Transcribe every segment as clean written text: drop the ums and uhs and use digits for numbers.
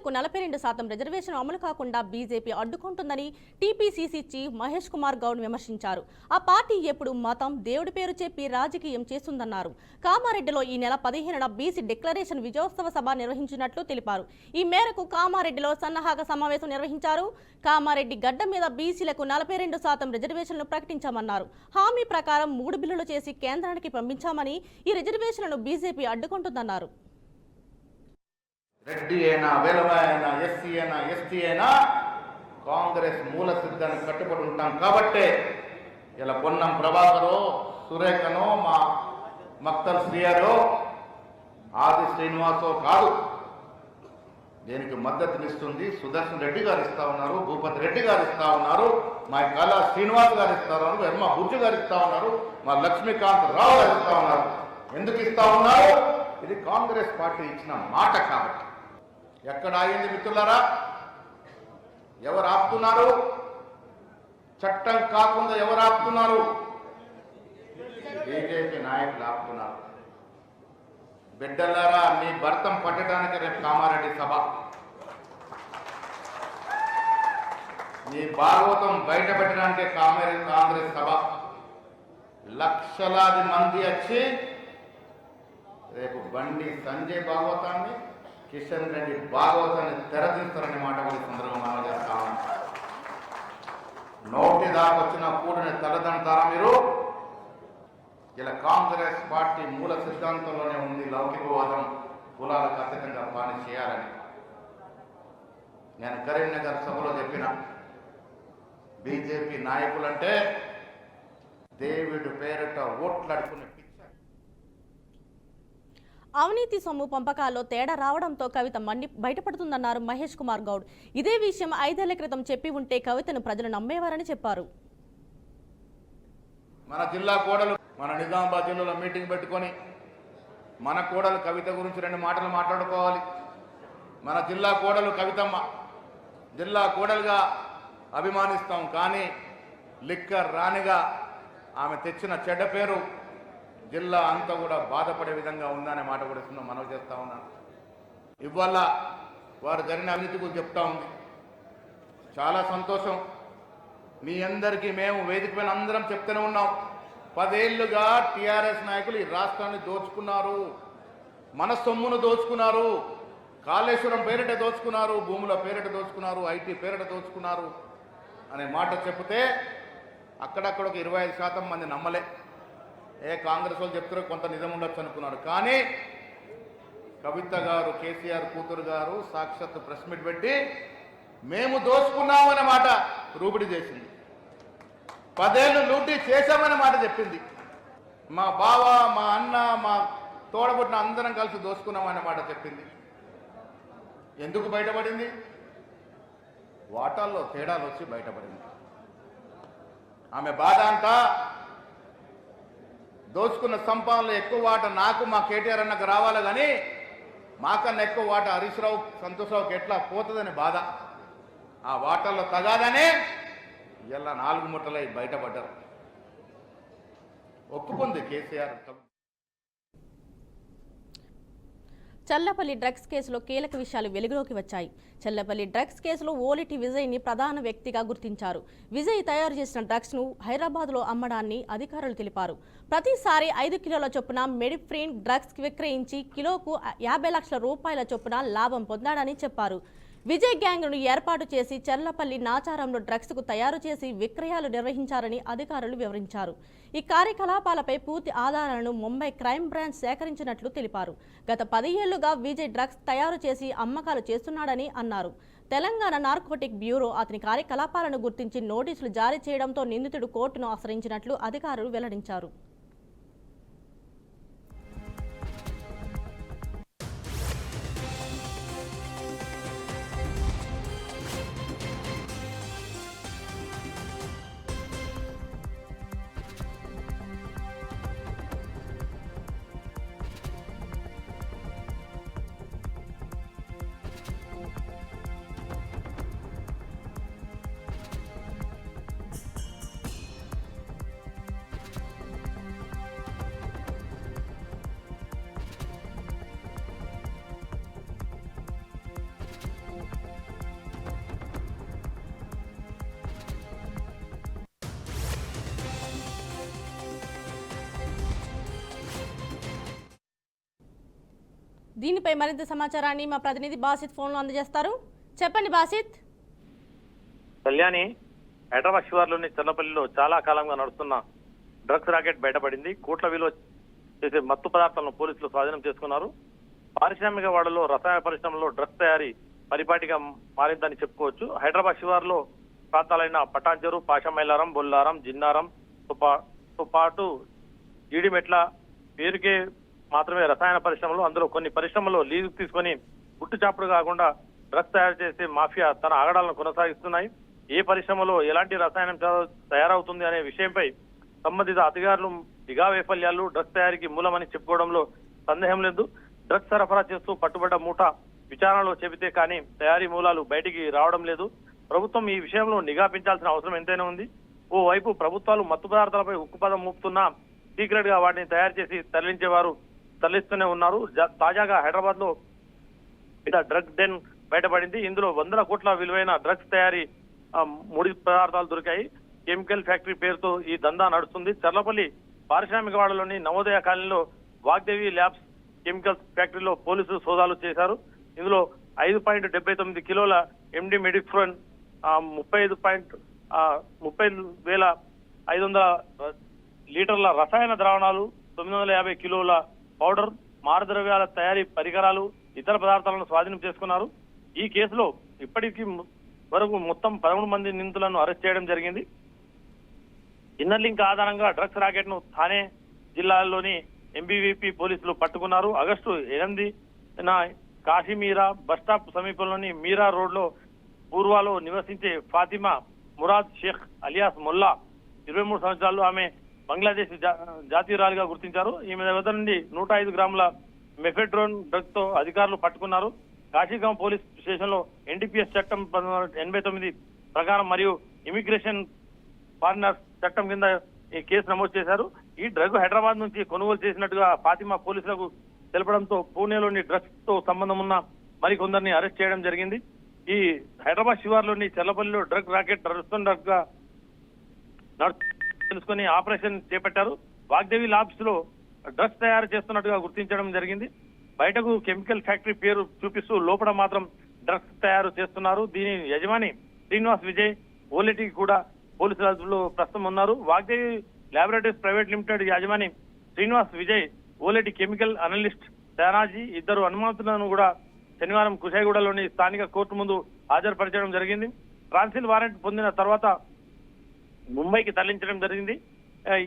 బీసీలకు 42% రిజర్వేషన్ అమలు కాకుండా బీజేపీ అడ్డుకుంటుందని టీపీసీసీ చీఫ్ మహేష్ కుమార్ గౌడ్ విమర్శించారు. ఆ పార్టీ ఎప్పుడు మతం, దేవుడి పేరు చెప్పి రాజకీయం చేస్తుందన్నారు. కామారెడ్డిలో ఈ నెల 15న బీసీ డిక్లరేషన్ విజయోత్సవ సభ నిర్వహించినట్లు తెలిపారు. ఈ మేరకు కామారెడ్డిలో సన్నాహక సమావేశం నిర్వహించారు. కామారెడ్డి గడ్డ మీద బీసీలకు 42% రిజర్వేషన్లు ప్రకటించామన్నారు. హామీ ప్రకారం 3 బిల్లులు చేసి కేంద్రానికి పంపించామని, ఈ రిజర్వేషన్లను బీజేపీ అడ్డుకుంటుందన్నారు. రెడ్డి అయినా వెలవ అయినా ఎస్సీ అయినా ఎస్టీ అయినా కాంగ్రెస్ మూల సిద్ధానికి కట్టుబడి ఉంటాం కాబట్టే ఇలా పొన్నం ప్రభాకరో సురేఖనో మా మక్తల్ శ్రీయారో ఆది శ్రీనివాసో కాదు, దీనికి మద్దతునిస్తుంది సుదర్శన్ రెడ్డి గారు ఇస్తా ఉన్నారు, భూపతి రెడ్డి గారు ఇస్తా ఉన్నారు, మా కళా శ్రీనివాస్ గారు ఇస్తా ఉన్నారు, వెర్మ బుర్జు గారు ఇస్తా ఉన్నారు, మా లక్ష్మీకాంత్ రావు గారు ఇస్తా ఉన్నారు. ఎందుకు ఇస్తా ఉన్నారు? ఇది కాంగ్రెస్ పార్టీ ఇచ్చిన మాట కాబట్టి. ఎక్కడ ఆగింది మిత్రులారా? ఎవరు ఆపుతున్నారు? చట్టం కాకుండా ఎవరు ఆపుతున్నారు? బీజేపీ నాయకులు ఆపుతున్నారు. బిడ్డలారా, మీ భర్తం పట్టడానికి రేపు కామారెడ్డి సభ, మీ భాగవతం బయట పెట్టడానికి కాంగ్రెస్ సభ. లక్షలాది మంది వచ్చి రేపు బండి సంజయ్ భాగవతాన్ని, కిషన్ రెడ్డి భాగవతాన్ని తెరదీస్తారనే మాట కూడా సందర్భంగా మనం చేస్తాము. నోటి దాకా వచ్చిన కూడని తలదంటారా మీరు? ఇలా కాంగ్రెస్ పార్టీ మూల సిద్ధాంతంలోనే ఉంది లౌకికవాదం, కులాలకు అతీతంగా పని చేయాలని. నేను కరీంనగర్ సభలో చెప్పిన, బీజేపీ నాయకులంటే దేవుడి పేరిట ఓట్లాడుకునే అవినీతి సొమ్ము పంపకాల్లో తేడా రావడంతో కవిత బయటపడుతుందన్నారు మహేష్ కుమార్ గౌడ్. ఇదే విషయం 5 ఏళ్ల క్రితం చెప్పి ఉంటే కవితను ప్రజలు నమ్మేవారని చెప్పారు. మన జిల్లా కోడలు మన నిజామాబాద్ జిల్లాలో మీటింగ్ పెట్టుకొని మన కోడలు కవిత గురించి 2 మాటలు మాట్లాడుకోవాలి. మన జిల్లా కోడలు కవితమ్మ, జిల్లా కోడలుగా అభిమానిస్తాం, కానీ లిక్కర్ రాణిగా ఆమె తెచ్చిన చెడ్డ పేరు జిల్లా అంతా కూడా బాధపడే విధంగా ఉందనే మాట కూడా మనవి చేస్తా ఉన్నాను. ఇవాళ వారు జరిగిన అవినీతి గురించి చెప్తా ఉంది. చాలా సంతోషం. మీ అందరికీ మేము వేదిక పైన అందరం చెప్తూనే ఉన్నాం. 10 ఏళ్లుగా టీఆర్ఎస్ నాయకులు ఈ రాష్ట్రాన్ని దోచుకున్నారు, మన సొమ్మును దోచుకున్నారు, కాళేశ్వరం పేరిట దోచుకున్నారు, భూముల పేరిట దోచుకున్నారు, ఐటీ పేరిట దోచుకున్నారు అనే మాట చెప్తే అక్కడక్కడ ఒక 25% మంది నమ్మలే. కాంగ్రెస్ వాళ్ళు చెప్తారో కొంత నిజం ఉండొచ్చు అనుకున్నారు. కానీ కవిత గారు, కేసీఆర్ కూతురు గారు సాక్షాత్ ప్రెస్ మీట్ పెట్టి మేము దోచుకున్నామనే మాట రూపిడి చేసింది. 10 ఏళ్ళు లూటీ చేశామనే మాట చెప్పింది. మా బావ, మా అన్న, మా తోడబుట్టిన అందరం కలిసి దోచుకున్నామనే మాట చెప్పింది. ఎందుకు బయటపడింది? వాటాల్లో తేడాలు వచ్చి బయటపడింది. ఆమె బాధ అంతా దోచుకున్న సంపాదనలో ఎక్కువ వాట నాకు, మా కేటీఆర్ అన్నకు రావాలి, కానీ మాకన్నా ఎక్కువ వాట హరీష్ రావు, సంతోష్ రావుకి ఎట్లా పోతుందని బాధ. ఆ వాటల్లో తగాదనే ఇలా 4 ముట్టలై బయటపడ్డారు. ఒప్పుకుంది కేసీఆర్. చల్లపల్లి డ్రగ్స్ కేసులో కీలక విషయాలు వెలుగులోకి వచ్చాయి. చల్లపల్లి డ్రగ్స్ కేసులో ఓలిటి విజయ్ని ప్రధాన వ్యక్తిగా గుర్తించారు. విజయ్ తయారు చేసిన డ్రగ్స్ను హైదరాబాద్లో అమ్మడాన్ని అధికారులు తెలిపారు. ప్రతిసారి 5 కిలోల చొప్పున మెడిఫ్రీన్ డ్రగ్స్ విక్రయించి కిలోకు 50 లక్షల రూపాయల చొప్పున లాభం పొందాడని చెప్పారు. విజయ్ గ్యాంగ్ను ఏర్పాటు చేసి చర్లపల్లి నాచారంలో డ్రగ్స్కు తయారు చేసి విక్రయాలు నిర్వహించారని అధికారులు వివరించారు. ఈ కార్యకలాపాలపై పూర్తి ఆధారాలను ముంబై క్రైమ్ బ్రాంచ్ సేకరించినట్లు తెలిపారు. గత 10 ఏళ్లుగా విజయ్ డ్రగ్స్ తయారు చేసి అమ్మకాలు చేస్తున్నాడని అన్నారు. తెలంగాణ నార్కోటిక్ బ్యూరో అతని కార్యకలాపాలను గుర్తించి నోటీసులు జారీ చేయడంతో నిందితుడు కోర్టును ఆశ్రయించినట్లు అధికారులు వెల్లడించారు. దీనిపై మరింత సమాచారాన్ని మా ప్రతినిధి బాసిత్ ఫోన్లో అందజేస్తారు. చెప్పండి బాసిత్. కళ్యాణి, హైదరాబాద్ శివార్లోని చల్లపల్లిలో చాలా కాలంగా నడుస్తున్న డ్రగ్స్ రాకెట్ బయటపడింది. కోట్ల విలువ చేసే మత్తు పదార్థాలను పోలీసులు స్వాధీనం చేసుకున్నారు. పారిశ్రామిక వాడలో రసాయన పరిశ్రమలో డ్రగ్స్ తయారీ పరిపాటిగా మారిందని చెప్పుకోవచ్చు. హైదరాబాద్ శివార్లో ప్రాంతాలైన పటాన్చెరు, పాషమైలారం, బొల్లారం, జిన్నారం తో పాటు జీడిమెట్ల పేరుకే మాత్రమే రసాయన పరిశ్రమలు, అందులో కొన్ని పరిశ్రమల్లో లీజు తీసుకొని గుట్టుచాపుడు కాకుండా డ్రగ్స్ తయారు చేసే మాఫియా తన ఆగడాలను కొనసాగిస్తున్నాయి. ఏ పరిశ్రమలో ఎలాంటి రసాయనం తయారవుతుంది అనే విషయంపై సంబంధిత అధికారులు నిఘా వైఫల్యాలు డ్రగ్స్ తయారీకి మూలమని చెప్పుకోవడంలో సందేహం లేదు. డ్రగ్స్ సరఫరా చేస్తూ పట్టుబడ్డ మూట విచారణలో చెబితే కానీ తయారీ మూలాలు బయటికి రావడం లేదు. ప్రభుత్వం ఈ విషయంలో నిఘా పెంచాల్సిన అవసరం ఎంతైనా ఉంది. ఓవైపు ప్రభుత్వాలు మత్తు పదార్థాలపై ఉక్కుపదం మూపుతున్నా సీక్రెట్ గా వాటిని తయారు చేసి తరలిస్తూనే ఉన్నారు. తాజాగా హైదరాబాద్ లో డ్రగ్ డెన్ బయటపడింది. ఇందులో 100 కోట్ల విలువైన డ్రగ్స్ తయారీ ముడి పదార్థాలు దొరికాయి. కెమికల్ ఫ్యాక్టరీ పేరుతో ఈ దందా నడుస్తుంది. చర్లపల్లి పారిశ్రామిక వాడలోని నవోదయ కాలనీలో వాగ్దేవి ల్యాబ్స్ కెమికల్స్ ఫ్యాక్టరీలో పోలీసులు సోదాలు చేశారు. ఇందులో 5.79 కిలోల ఎండి మెడిఫ్రోన్, 30,500 లీటర్ల రసాయన ద్రావణాలు, 950 కిలోల పౌడర్, మారద్రవ్యాల తయారీ పరికరాలు, ఇతర పదార్థాలను స్వాధీనం చేసుకున్నారు. ఈ కేసులో ఇప్పటికీ వరకు మొత్తం 11 మంది నిందితులను అరెస్ట్ చేయడం జరిగింది. ఇన్నర్ లింక్ ఆధారంగా డ్రగ్స్ రాకెట్ ను థానే జిల్లాలోని ఎంబీవీపీ పోలీసులు పట్టుకున్నారు. ఆగస్టు 8న కాశీమీరా బస్టాప్ సమీపంలోని మీరా రోడ్ లో పూర్వాలో నివసించే ఫాతిమా మురాద్ షేక్ అలియాస్ మొల్లా 23 సంవత్సరాలు. ఆమె బంగ్లాదేశ్ జాతీయురాలిగా గుర్తించారు. ఈమె వద్ద నుండి 105 గ్రాముల మెఫెడ్రోన్ డ్రగ్స్ తో అధికారులు పట్టుకున్నారు. కాశీగాం పోలీస్ స్టేషన్ లో ఎన్డీపీఎస్ చట్టం 1989 ప్రకారం మరియు ఇమిగ్రేషన్ ఫారినర్స్ చట్టం కింద ఈ కేసు నమోదు చేశారు. ఈ డ్రగ్ హైదరాబాద్ నుంచి కొనుగోలు చేసినట్టుగా ఫాతిమా పోలీసులకు తెలపడంతో పూణేలోని డ్రగ్స్ తో సంబంధం ఉన్న మరికొందరిని అరెస్ట్ చేయడం జరిగింది. ఈ హైదరాబాద్ శివార్లోని చల్లపల్లిలో డ్రగ్ రాకెట్ నడుస్తుండగా తెలుసుకుని ఆపరేషన్ చేపట్టారు. వాగ్దేవి ల్యాబ్స్ లో డ్రగ్స్ తయారు చేస్తున్నట్టుగా గుర్తించడం జరిగింది. బయటకు కెమికల్ ఫ్యాక్టరీ పేరు చూపిస్తూ లోపల మాత్రం డ్రగ్స్ తయారు చేస్తున్నారు. దీని యజమాని శ్రీనివాస్ విజయ్ ఓలెటికి కూడా పోలీసుల అదుపులో ప్రస్తుతం ఉన్నారు. వాగ్దేవి ల్యాబొరేటరీస్ ప్రైవేట్ లిమిటెడ్ యజమాని శ్రీనివాస్ విజయ్, ఓలెటి కెమికల్ అనలిస్ట్ తానాజీ, ఇద్దరు అనుమానితులను కూడా శనివారం కుషాయిగూడలోని స్థానిక కోర్టు ముందు హాజరుపరచడం జరిగింది. ట్రాన్సిల్ వారెంట్ పొందిన తర్వాత ముంబైకి తరలించడం జరిగింది.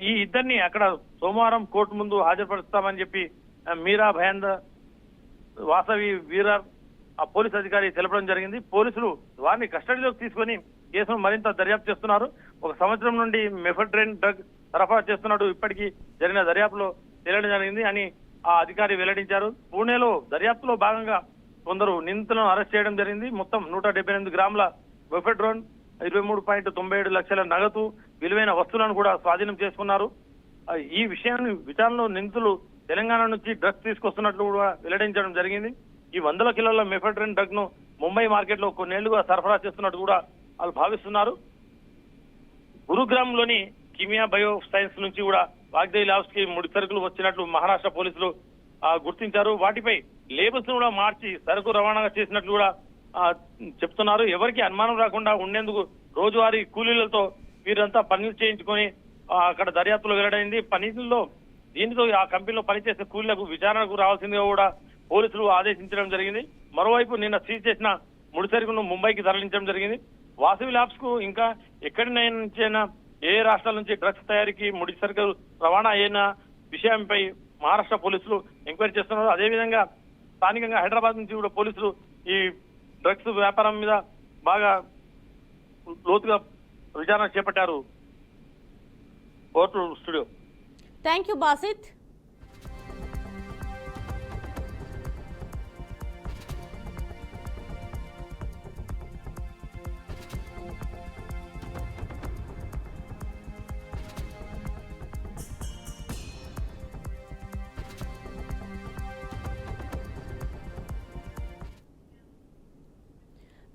ఈ ఇద్దరిని అక్కడ సోమవారం కోర్టు ముందు హాజరుపరుస్తామని చెప్పి మీరా భయాందర్ వాసవి వీరర్ ఆ పోలీస్ అధికారి తెలపడం జరిగింది. పోలీసులు వారిని కస్టడీలోకి తీసుకొని కేసును మరింత దర్యాప్తు చేస్తున్నారు. 1 సంవత్సరం నుండి మెఫెడ్రోన్ డ్రగ్ సరఫరా చేస్తున్నట్టు ఇప్పటికీ జరిగిన దర్యాప్తులో తేలడం జరిగింది అని ఆ అధికారి వెల్లడించారు. పూణేలో దర్యాప్తులో భాగంగా కొందరు నిందితులను అరెస్ట్ చేయడం జరిగింది. మొత్తం 178 గ్రాముల మెఫెడ్రోన్, 23.97 లక్షల నగదు, విలువైన వస్తువులను కూడా స్వాధీనం చేసుకున్నారు. ఈ విషయాన్ని విచారణలో నిందితులు తెలంగాణ నుంచి డ్రగ్స్ తీసుకొస్తున్నట్లు కూడా వెల్లడించడం జరిగింది. ఈ 100 కిలోల మెఫెడ్రోన్ డ్రగ్ ను ముంబై మార్కెట్ లో కొన్నేళ్లుగా సరఫరా చేస్తున్నట్టు కూడా వాళ్ళు భావిస్తున్నారు. గురుగ్రామ్ లోని కిమియా బయో సైన్స్ నుంచి కూడా వాగ్దేవి ల్యాబ్స్ కి ముడి సరుకులు వచ్చినట్లు మహారాష్ట్ర పోలీసులు గుర్తించారు. వాటిపై లేబుల్స్ కూడా మార్చి సరుకు రవాణా చేసినట్లు కూడా చెప్తున్నారు. ఎవరికి అనుమానం రాకుండా ఉండేందుకు రోజువారీ కూలీలతో వీరంతా పనులు చేయించుకొని అక్కడ దర్యాప్తులో వెల్లడైంది. దీనితో ఆ కంపెనీలో పనిచేసే కూలీలకు విచారణకు రావాల్సిందిగా కూడా పోలీసులు ఆదేశించడం జరిగింది. మరోవైపు నిన్న సీజ్ చేసిన ముడి సరుకును ముంబైకి తరలించడం జరిగింది. వాసవి ల్యాబ్స్ కు ఇంకా ఎక్కడి నుంచైనా ఏ రాష్ట్రాల నుంచి డ్రగ్స్ తయారీకి ముడి సరుకులు రవాణా అయిన విషయంపై మహారాష్ట్ర పోలీసులు ఎంక్వైరీ చేస్తున్నారు. అదేవిధంగా స్థానికంగా హైదరాబాద్ నుంచి కూడా పోలీసులు ఈ డ్రగ్స్ వ్యాపారం మీద బాగా లోతుగా విచారణ చేపట్టారు. Court studio. Thank you Basit.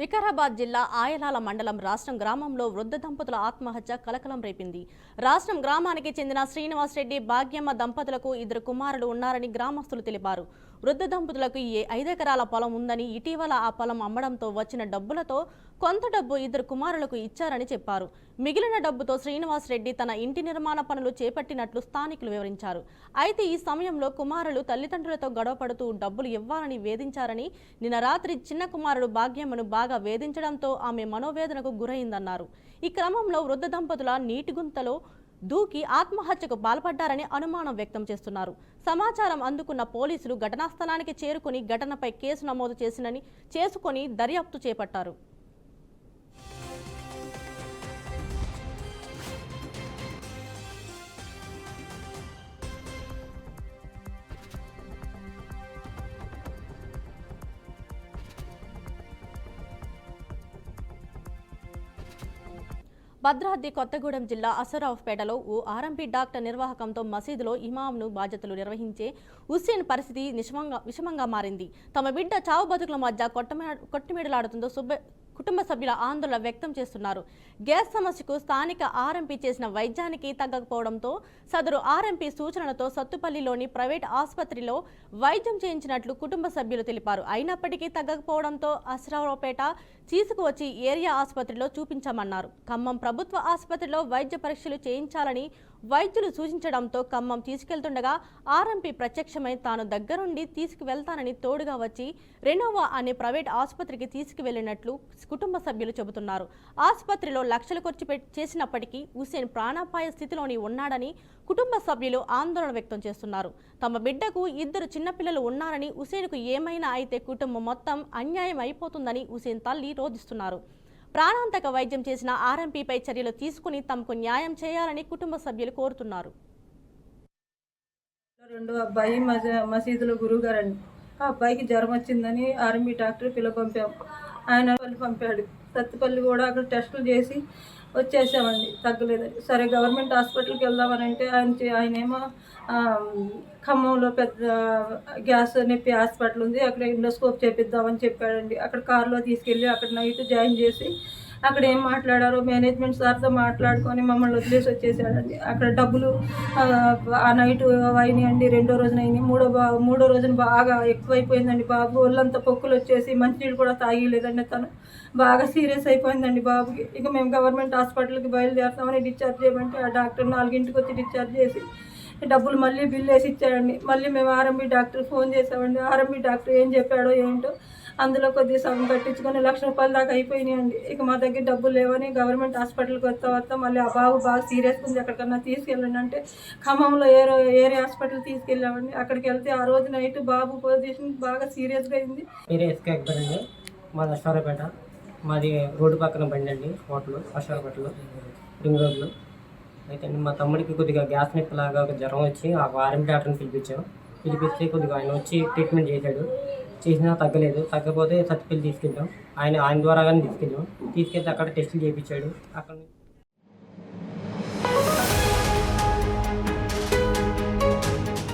Vikarabad జిల్లా ఆయలాల మండలం రాష్ట్రం గ్రామంలో వృద్ధ దంపతుల ఆత్మహత్య కలకలం రేపింది. రాష్ట్రం గ్రామానికి చెందిన శ్రీనివాస్ రెడ్డి, భాగ్యమ్మ దంపతులకు 2 కుమారులు ఉన్నారని గ్రామస్తులు తెలిపారు. వృద్ధ దంపతులకు 5 ఎకరాల పొలం ఉందని, ఇటీవల ఆ పొలం అమ్మడంతో వచ్చిన డబ్బులతో కొంత డబ్బు 2 కుమారులకు ఇచ్చారని చెప్పారు. మిగిలిన డబ్బుతో శ్రీనివాసరెడ్డి తన ఇంటి నిర్మాణ పనులు చేపట్టినట్లు స్థానికులు వివరించారు. అయితే ఈ సమయంలో కుమారులు తల్లిదండ్రులతో గొడవపడుతూ డబ్బులు ఇవ్వాలని వేధించారని, నిన్న రాత్రి చిన్న కుమారుడు భాగ్యమ్మను బాగా వేధించడంతో ఆమె మనోవేదనకు గురైందన్నారు. ఈ క్రమంలో వృద్ధ దంపతుల నీటి గుంతలో దూకి ఆత్మహత్యకు పాల్పడ్డారని అనుమానం వ్యక్తం చేస్తున్నారు. సమాచారం అందుకున్న పోలీసులు ఘటనా స్థలానికి చేరుకుని ఘటనపై కేసు నమోదు చేసుకొని దర్యాప్తు చేపట్టారు. భద్రాద్రి కొత్తగూడెం జిల్లా అసరావుపేటలో ఓ ఆర్ఎంపీ డాక్టర్ నిర్వాహకంతో మసీదులో ఇమాంను బాధ్యతలు నిర్వహించే హుస్సేన్ పరిస్థితి విషమంగా మారింది. తమ బిడ్డ చావు బతుకుల మధ్య కొట్టుమిడలాడుతుందో కుటుంబ సభ్యుల ఆందోళన వ్యక్తం చేస్తున్నారు. గ్యాస్ సమస్యకు స్థానిక ఆర్ఎంపీ చేసిన వైద్యానికి తగ్గకపోవడంతో సదరు ఆర్ఎంపీ సూచనలతో సత్తుపల్లిలోని ప్రైవేట్ ఆసుపత్రిలో వైద్యం చేయించినట్లు కుటుంబ సభ్యులు తెలిపారు. అయినప్పటికీ తగ్గకపోవడంతో అసరావుపేట తీసుకువచ్చి ఏరియా ఆసుపత్రిలో చూపించామన్నారు. ఖమ్మం ప్రభుత్వ ఆసుపత్రిలో వైద్య పరీక్షలు చేయించాలని వైద్యులు సూచించడంతో ఖమ్మం తీసుకెళ్తుండగా ఆర్ఎంపీ ప్రత్యక్షమై తాను దగ్గరుండి తీసుకువెళ్తానని తోడుగా వచ్చి రెనోవా అనే ప్రైవేట్ ఆసుపత్రికి తీసుకువెళ్లినట్లు కుటుంబ సభ్యులు చెబుతున్నారు. ఆసుపత్రిలో లక్షలు ఖర్చు చేసినప్పటికీ హుస్సేన్ ప్రాణాపాయ స్థితిలోని ఉన్నాడని కుటుంబ సభ్యులు ఆందోళన వ్యక్తం చేస్తున్నారు. తమ బిడ్డకు 2 చిన్నపిల్లలు ఉన్నారని, హుస్సేన్కు ఏమైనా అయితే కుటుంబం మొత్తం అన్యాయం అయిపోతుందని హుస్సేన్ తల్లి రోధిస్తున్నారు. ప్రాణాంతక వైద్యం చేసిన ఆర్ఎంపీపై చర్యలు తీసుకుని తమకు న్యాయం చేయాలని కుటుంబ సభ్యులు కోరుతున్నారు. రెండో అబ్బాయి మసీదులో గురువు గారండి. ఆ అబ్బాయికి జ్వరం వచ్చిందని ఆర్ఎంపీ డాక్టర్ పంపాం. ఆయన పంపాడు. సత్తుపల్లి కూడా అక్కడ టెస్టులు చేసి వచ్చేసామండి, తగ్గలేదండి. సరే గవర్నమెంట్ హాస్పిటల్కి వెళ్దామని అంటే ఆయనేమో ఖమ్మంలో పెద్ద గ్యాస్ నొప్పి హాస్పిటల్ ఉంది, అక్కడ ఎండోస్కోప్ చేపిద్దామని చెప్పాడండి. అక్కడ కారులో తీసుకెళ్ళి అక్కడ నైట్ జాయిన్ చేసి అక్కడ ఏం మాట్లాడారో మేనేజ్మెంట్ సార్తో మాట్లాడుకొని మమ్మల్ని వదిలేసి వచ్చేసాడండి. అక్కడ డబ్బులు ఆ నైట్ అయినాయండి. 2వ రోజున అయినాయి. మూడో రోజున బాగా ఎక్కువైపోయిందండి బాబు. ఒళ్ళంతా పొక్కులు వచ్చేసి మంచినీళ్ళు కూడా తాగలేదండి. తను బాగా సీరియస్ అయిపోయిందండి బాబుకి. ఇక మేము గవర్నమెంట్ హాస్పిటల్కి బయలుదేరుతామని డిశ్చార్జ్ చేయమంటే ఆ డాక్టర్ 4ంటికి వచ్చి డిశ్చార్జ్ చేసి డబ్బులు మళ్ళీ బిల్ వేసి ఇచ్చాడండి. మళ్ళీ మేము ఆర్ఎంపీ డాక్టర్ ఫోన్ చేసామండి. ఆర్ఎంపీ డాక్టర్ ఏం చెప్పాడో ఏంటో అందులో కొద్దిగా సగం కట్టించుకొని ₹1,00,000 దాకా అయిపోయినాయండి. ఇక మా దగ్గర డబ్బులు లేవని గవర్నమెంట్ హాస్పిటల్కి వస్తా మళ్ళీ ఆ బాబు బాగా సీరియస్గా ఉంది, ఎక్కడికన్నా తీసుకెళ్ళండి అంటే ఖమ్మంలో ఏరియా హాస్పిటల్ తీసుకెళ్ళామండి. అక్కడికి వెళ్తే ఆ రోజు నైట్ బాబు పొజిషన్ బాగా సీరియస్గా అయింది. మాది అశ్వారపేట. మాది రోడ్డు పక్కన బండి అండి, హోటల్ అశ్వారపేటలో రింగ్ రోడ్లో. అయితే మా తమ్ముడికి కొద్దిగా గ్యాస్ నొప్పిలాగా ఒక జ్వరం వచ్చి ఆ ఆర్ఎంపీ డాక్టర్ని పిలిపిస్తే కొద్దిగా ఆయన వచ్చి ట్రీట్మెంట్ చేసినా తగ్గకపోతే సత్తుపల్లి తీసుకెళ్ళాం. ఆయన ద్వారా కానీ తీసుకెళ్ళి అక్కడ టెస్టులు చేయించాడు. అక్కడ